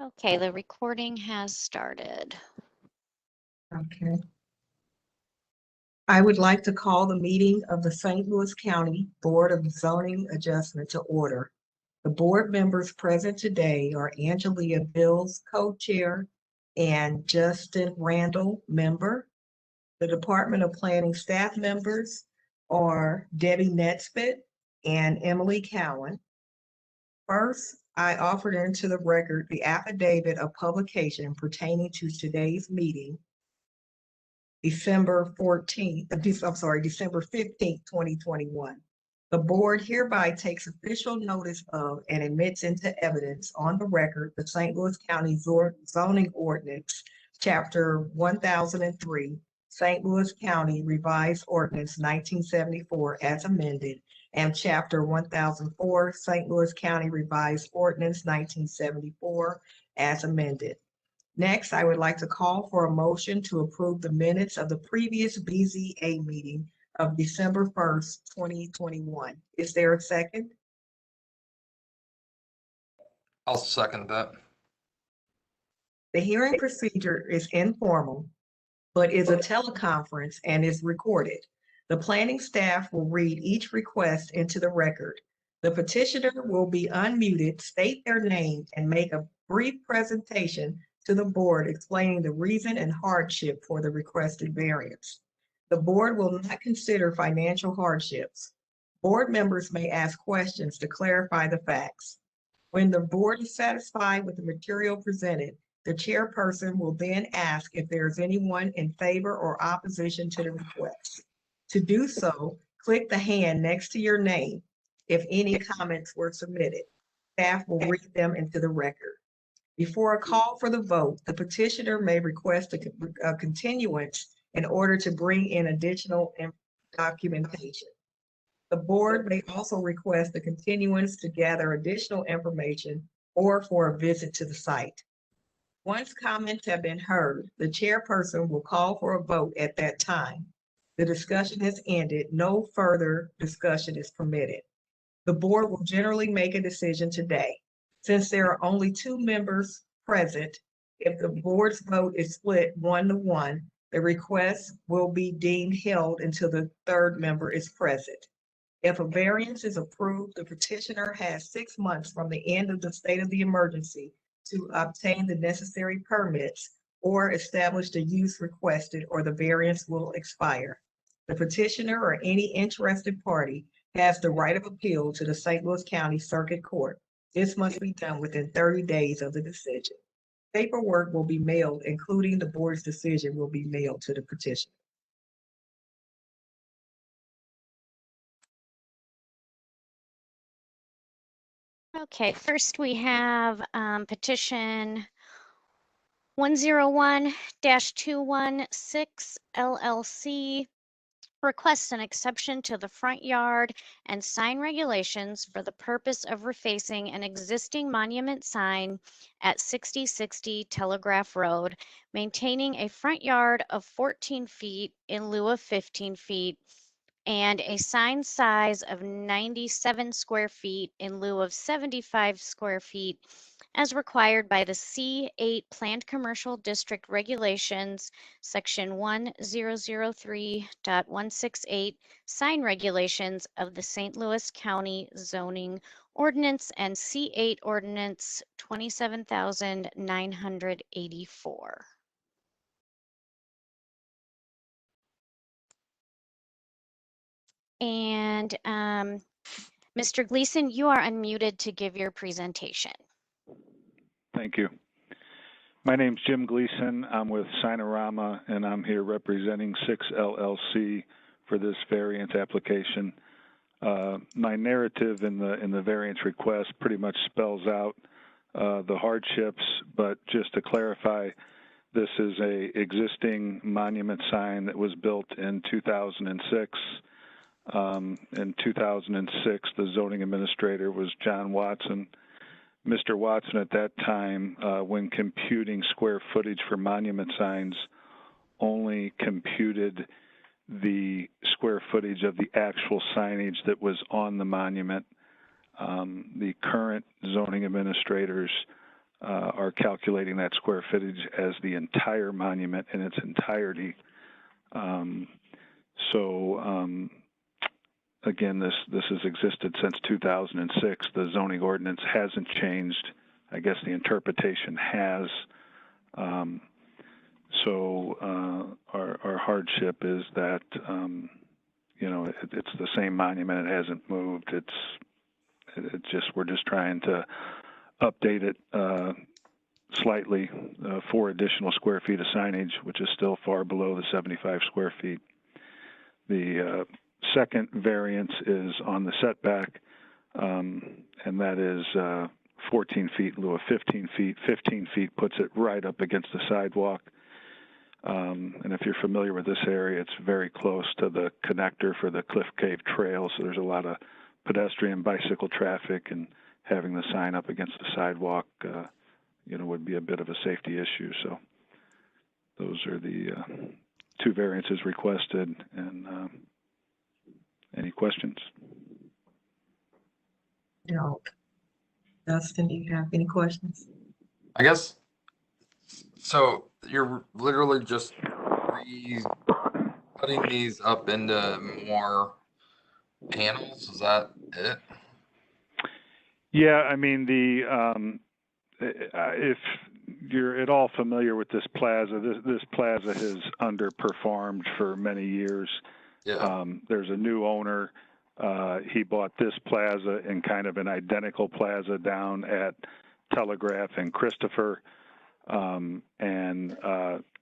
Okay, the recording has started. Okay. I would like to call the meeting of the St. Louis County Board of Zoning Adjustment to order. The board members present today are Angelia Bills, co-chair, and Justin Randall, member. The Department of Planning staff members are Debbie Netspit and Emily Cowan. First, I offered into the record the affidavit of publication pertaining to today's meeting, December 15th, 2021. The board hereby takes official notice of and admits into evidence on the record the St. Louis County Zoning Ordinance, Chapter 1003, St. Louis County Revised Ordinance 1974 as amended, and Chapter 1004, St. Louis County Revised Ordinance 1974 as amended. Next, I would like to call for a motion to approve the minutes of the previous BZA meeting of December 1st, 2021. Is there a second? I'll second that. The hearing procedure is informal, but is a teleconference and is recorded. The planning staff will read each request into the record. The petitioner will be unmuted, state their name, and make a brief presentation to the board explaining the reason and hardship for the requested variance. The board will not consider financial hardships. Board members may ask questions to clarify the facts. When the board is satisfied with the material presented, the chairperson will then ask if there is anyone in favor or opposition to the request. To do so, click the hand next to your name if any comments were submitted. Staff will read them into the record. Before a call for the vote, the petitioner may request a continuance in order to bring in additional documentation. The board may also request a continuance to gather additional information or for a visit to the site. Once comments have been heard, the chairperson will call for a vote at that time. The discussion has ended. No further discussion is permitted. The board will generally make a decision today. Since there are only 2 members present, if the board's vote is split 1-to-1, the request will be deemed held until the 3rd member is present. If a variance is approved, the petitioner has 6 months from the end of the state of the emergency to obtain the necessary permits or establish the use requested, or the variance will expire. The petitioner or any interested party has the right of appeal to the St. Louis County Circuit Court. This must be done within 30 days of the decision. Paperwork will be mailed, including the board's decision will be mailed to the petitioner. Okay, first we have petition 101-216 LLC. Requests an exception to the front yard and sign regulations for the purpose of refacing an existing monument sign at 6060 Telegraph Road, maintaining a front yard of 14 feet in lieu of 15 feet, and a sign size of 97 square feet in lieu of 75 square feet, as required by the C8 Planned Commercial District Regulations, Section 1003.168, sign regulations of the St. Louis County Zoning Ordinance and C8 Ordinance 27,984. And Mr. Gleason, you are unmuted to give your presentation. Thank you. My name's Jim Gleason. I'm with Signorama, and I'm here representing 6 LLC for this variance application. My narrative in the variance request pretty much spells out the hardships, but just to clarify, this is a existing monument sign that was built in 2006. In 2006, the zoning administrator was John Watson. Mr. Watson at that time, when computing square footage for monument signs, only computed the square footage of the actual signage that was on the monument. The current zoning administrators are calculating that square footage as the entire monument in its entirety. Again, this has existed since 2006. The zoning ordinance hasn't changed. I guess the interpretation has. Our hardship is that you know, it's the same monument. It hasn't moved. We're just trying to update it slightly, 4 additional square feet of signage, which is still far below the 75 square feet. The second variance is on the setback, and that is 14 feet in lieu of 15 feet. 15 feet puts it right up against the sidewalk. And if you're familiar with this area, it's very close to the connector for the Cliff Cave Trail, so there's a lot of pedestrian, bicycle traffic, and having the sign up against the sidewalk, you know, would be a bit of a safety issue. So those are the 2 variances requested. And any questions? No. Dustin, do you have any questions? I guess, so you're literally just putting these up into more panels, is that it? Yeah, I mean, if you're at all familiar with this plaza, this plaza has underperformed for many years. Yeah. There's a new owner. He bought this plaza and kind of an identical plaza down at Telegraph and Christopher.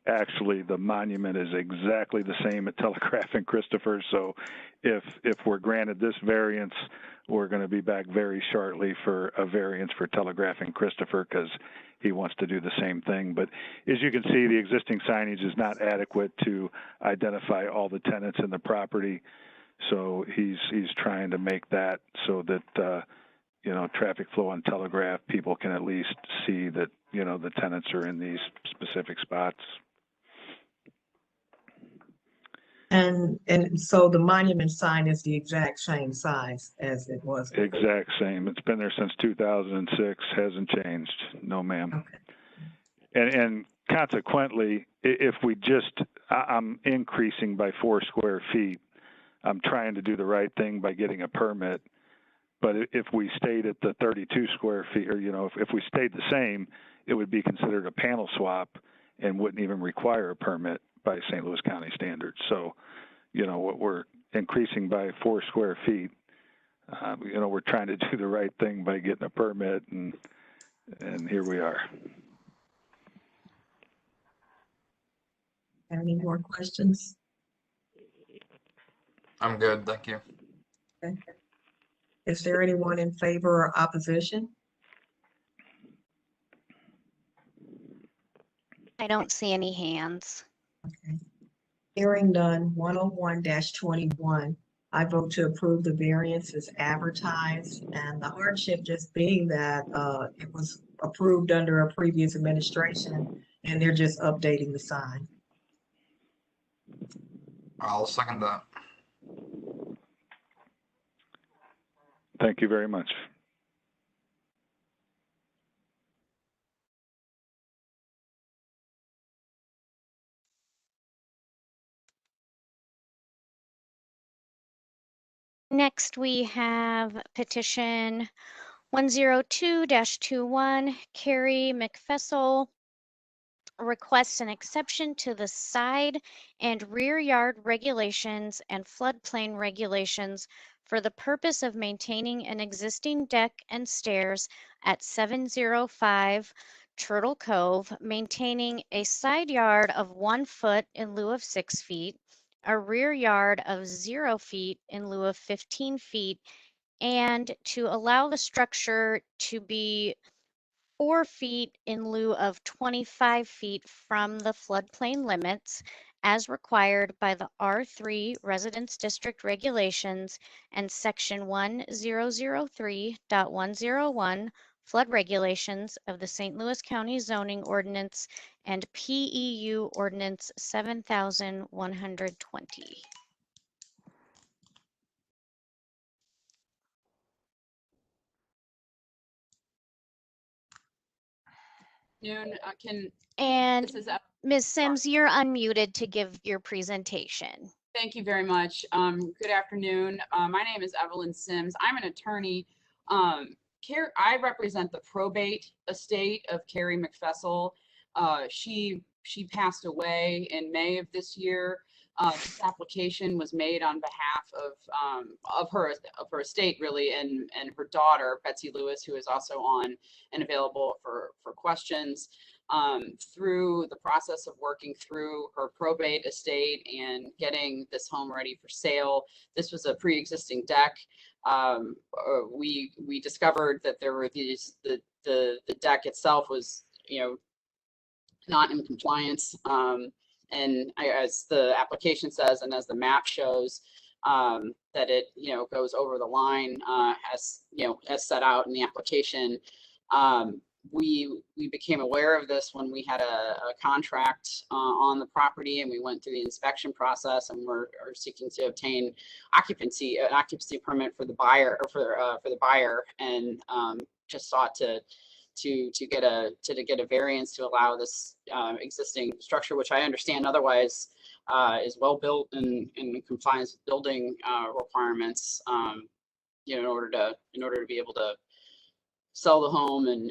Actually, the monument is exactly the same at Telegraph and Christopher. So if we're granted this variance, we're going to be back very shortly for a variance for Telegraph and Christopher because he wants to do the same thing. But as you can see, the existing signage is not adequate to identify all the tenants in the property. So he's trying to make that so that, you know, traffic flow on Telegraph, people can at least see that, you know, the tenants are in these specific spots. And so the monument sign is the exact same size as it was before. Exact same. It's been there since 2006. Hasn't changed. No, ma'am. Okay. And consequently, if we I'm increasing by 4 square feet. I'm trying to do the right thing by getting a permit. But if we stayed at the 32 square feet, or, you know, if we stayed the same, it would be considered a panel swap and wouldn't even require a permit by St. Louis County standards. So, you know, what we're increasing by 4 square feet, you know, we're trying to do the right thing by getting a permit, and here we are. Any more questions? I'm good, thank you. Okay. Is there anyone in favor or opposition? I don't see any hands. Okay. Hearing none, 101-21. I vote to approve the variance as advertised, and the hardship just being that it was approved under a previous administration and they're just updating the sign. I'll second that. Thank you very much. Next, we have petition 102-21, Carrie McFessel requests an exception to the side and rear yard regulations and floodplain regulations for the purpose of maintaining an existing deck and stairs at 705 Turtle Cove, maintaining a side yard of 1 foot in lieu of 6 feet, a rear yard of 0 feet in lieu of 15 feet, and to allow the structure to be 4 feet in lieu of 25 feet from the floodplain limits as required by the R3 Residence District Regulations and Section 1003.101 Flood Regulations of the St. Louis County Zoning Ordinance and PEU Ordinance 7120. afternoon. And This is Ms. Sims, you're unmuted to give your presentation. Thank you very much. Good afternoon. My name is Evelyn Sims. I'm an attorney. I represent the probate estate of Carrie McFessel. She passed away in May of this year. This application was made on behalf of her estate, really, and her daughter Betsy Lewis, who is also on and available for questions. Through the process of working through her probate estate and getting this home ready for sale. This was a pre-existing deck. We discovered that there were the deck itself was, not in compliance. And as the application says, and as the map shows, that it, goes over the line, as set out in the application. We became aware of this when we had a contract on the property, and we went through the inspection process, and we're seeking to obtain an occupancy permit for the buyer, or for the buyer, and just sought to get a variance to allow this existing structure, which I understand otherwise is well built and in compliance with building requirements. In order to be able to sell the home and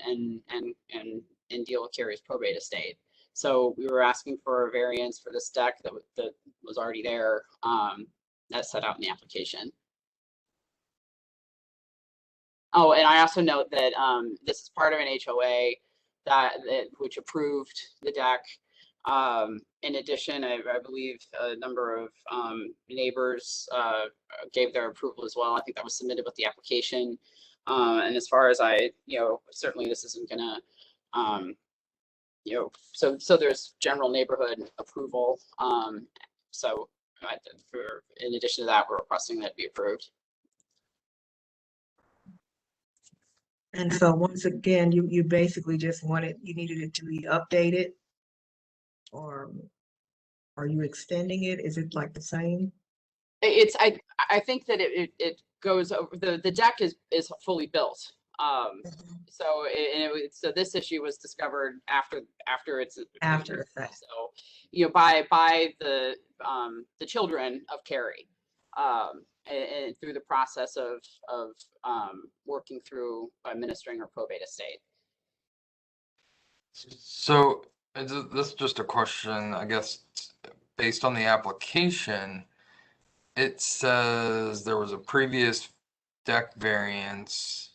deal with Carrie's probate estate. So we were asking for a variance for this deck that was already there, that's set out in the application. Oh, and I also note that this is part of an HOA which approved the deck. In addition, I believe a number of neighbors gave their approval as well. I think that was submitted with the application. And as far as certainly this isn't gonna, so there's general neighborhood approval. So in addition to that, we're requesting that it be approved. And so once again, you basically just you needed it to be updated, or are you extending it? Is it like the same? I think that it goes over, the deck is fully built. So so this issue was discovered after it's After the fact. So by the children of Carrie, and through the process of working through administering her probate estate. So this is just a question, I guess, based on the application. It says there was a previous deck variance,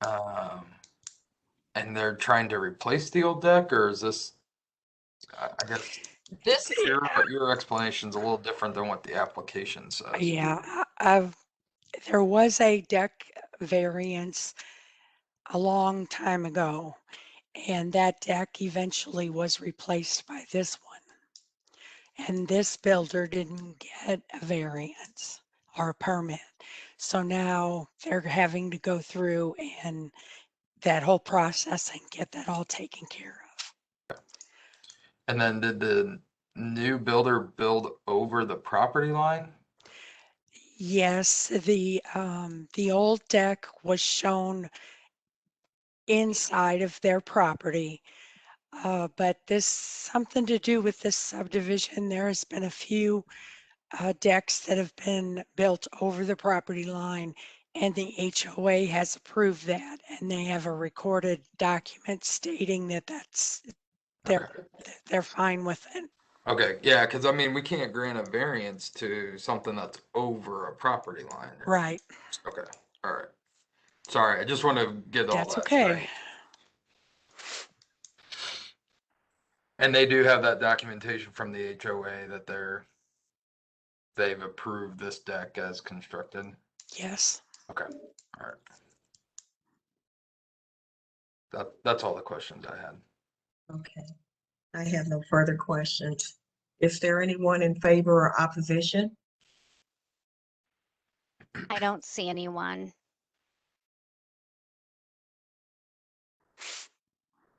and they're trying to replace the old deck, or is this, I guess This your explanation's a little different than what the application says. Yeah, there was a deck variance a long time ago, and that deck eventually was replaced by this one. And this builder didn't get a variance or a permit. So now they're having to go through and that whole process and get that all taken care of. And then did the new builder build over the property line? Yes, the old deck was shown inside of their property. But this something to do with this subdivision. There has been a few decks that have been built over the property line, and the HOA has approved that, and they have a recorded document stating that they're fine with it. Okay, yeah, because I mean, we can't grant a variance to something that's over a property line. Right. Okay, all right. Sorry, I just want to get all That's that okay. straight. And they do have that documentation from the HOA that they've approved this deck as constructed. Yes. Okay, all right. That's all the questions I had. Okay. I have no further questions. Is there anyone in favor or opposition? I don't see anyone.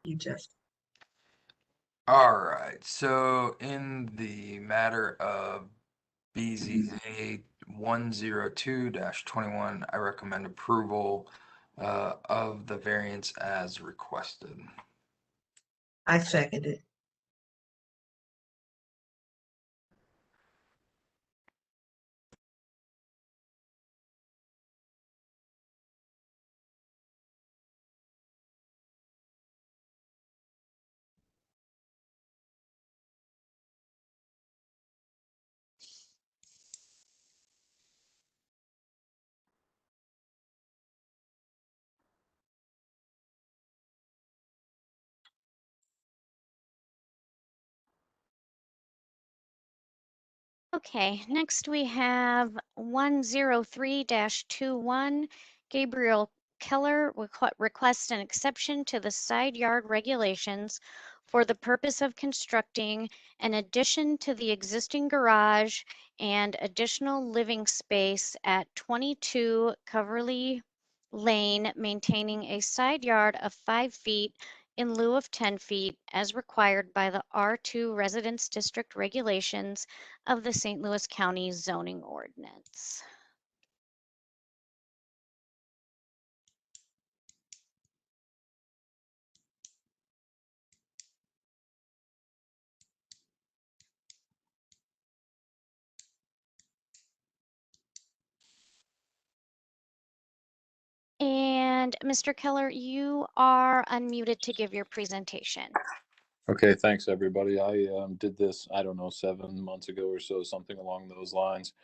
You just. All right, so in the matter of BZA 102-21, I recommend approval of the variance as requested. I second it. Okay, next we have 103-21, Gabriel Keller requests an exception to the side yard regulations for the purpose of constructing an addition to the existing garage and additional living space at 22 Coverly Lane, maintaining a side yard of 5 feet in lieu of 10 feet as required by the R2 Residence District regulations of the St. Louis County Zoning Ordinance. And Mr. Keller, you are unmuted to give your presentation. Okay, thanks everybody. I did this, I don't know, 7 months ago or so, something along those lines,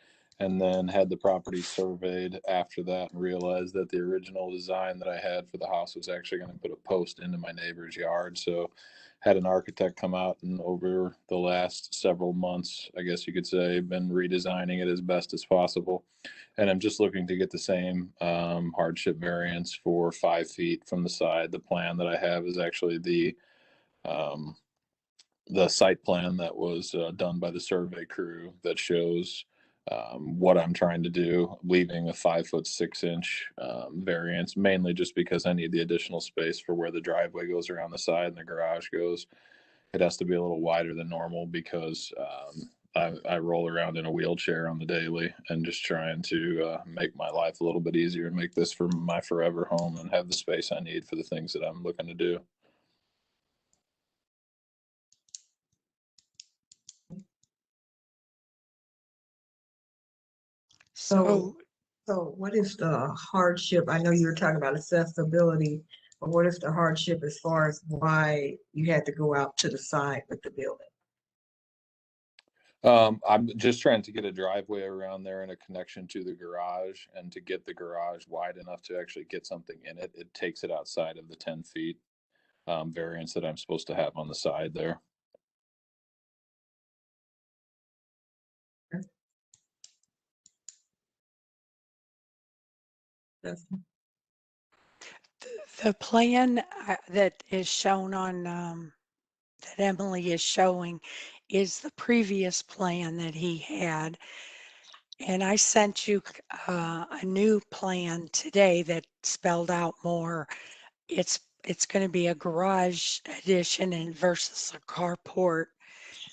and then had the property surveyed after that and realized that the original design that I had for the house was actually going to put a post into my neighbor's yard. So had an architect come out and over the last several months, I guess you could say, been redesigning it as best as possible. And I'm just looking to get the same hardship variance for 5 feet from the side. The plan that I have is actually the site plan that was done by the survey crew that shows what I'm trying to do, leaving a 5'6" variance, mainly just because I need the additional space for where the driveway goes around the side and the garage goes. It has to be a little wider than normal because I roll around in a wheelchair on the daily, and just trying to make my life a little bit easier and make this for my forever home and have the space I need for the things that I'm looking to do. So So what is the hardship? I know you were talking about accessibility, but what is the hardship as far as why you had to go out to the side with the building? I'm just trying to get a driveway around there and a connection to the garage, and to get the garage wide enough to actually get something in it. It takes it outside of the 10 feet variance that I'm supposed to have on the side there. That's the plan that is shown on, that Emily is showing is the previous plan that he had. And I sent you a new plan today that spelled out more. It's going to be a garage addition and versus a carport,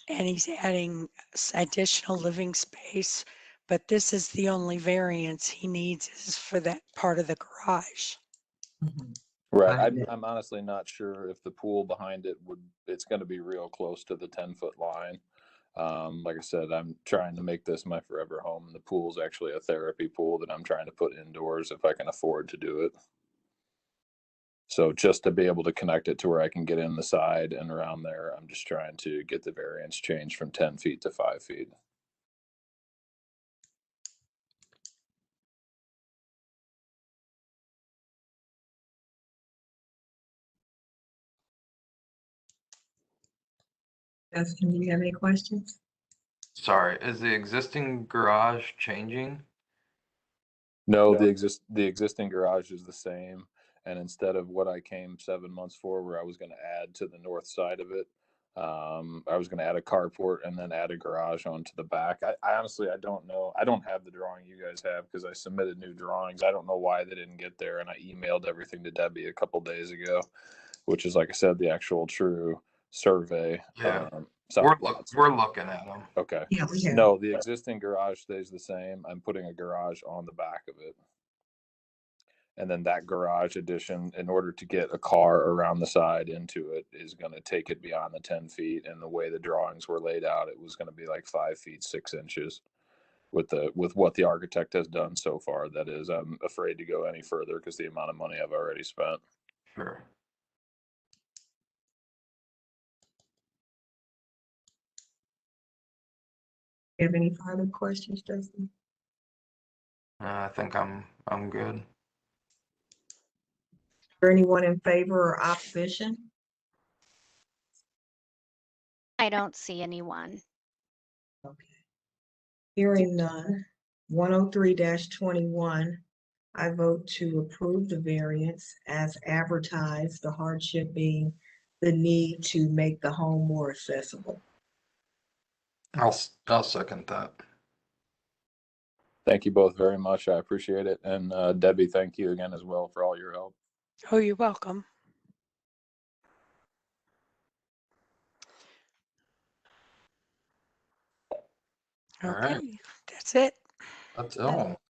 and he's adding additional living space. But this is the only variance he needs is for that part of the garage. Right. Right. I'm honestly not sure if the pool behind it it's going to be real close to the 10-foot line. Like I said, I'm trying to make this my forever home. The pool is actually a therapy pool that I'm trying to put indoors if I can afford to do it. So just to be able to connect it to where I can get in the side and around there, I'm just trying to get the variance changed from 10 feet to 5 feet. Dustin, do you have any questions? Sorry, is the existing garage changing? No, the existing garage is the same. And instead of what I came 7 months for, where I was going to add to the north side of it, I was going to add a carport and then add a garage onto the back. I honestly, I don't know. I don't have the drawing you guys have because I submitted new drawings. I don't know why they didn't get there. And I emailed everything to Debbie a couple days ago, which is, like I said, the actual true survey. Yeah. South We're looking at them. Okay. Yeah, we have. No, the existing garage stays the same. I'm putting a garage on the back of it. And then that garage addition, in order to get a car around the side into it, is going to take it beyond the 10 feet. And the way the drawings were laid out, it was going to be like 5 feet 6 inches with what the architect has done so far. That is, I'm afraid to go any further because the amount of money I've already spent. Sure. You have any further questions, Justin? I think I'm good. Is there anyone in favor or opposition? I don't see anyone. Okay. Hearing none. 103-21, I vote to approve the variance as advertised, the hardship being the need to make the home more accessible. I'll second that. Thank you both very much. I appreciate it. And Debbie, thank you again as well for all your help. Oh, you're welcome. All Okay, right. that's it. That's all.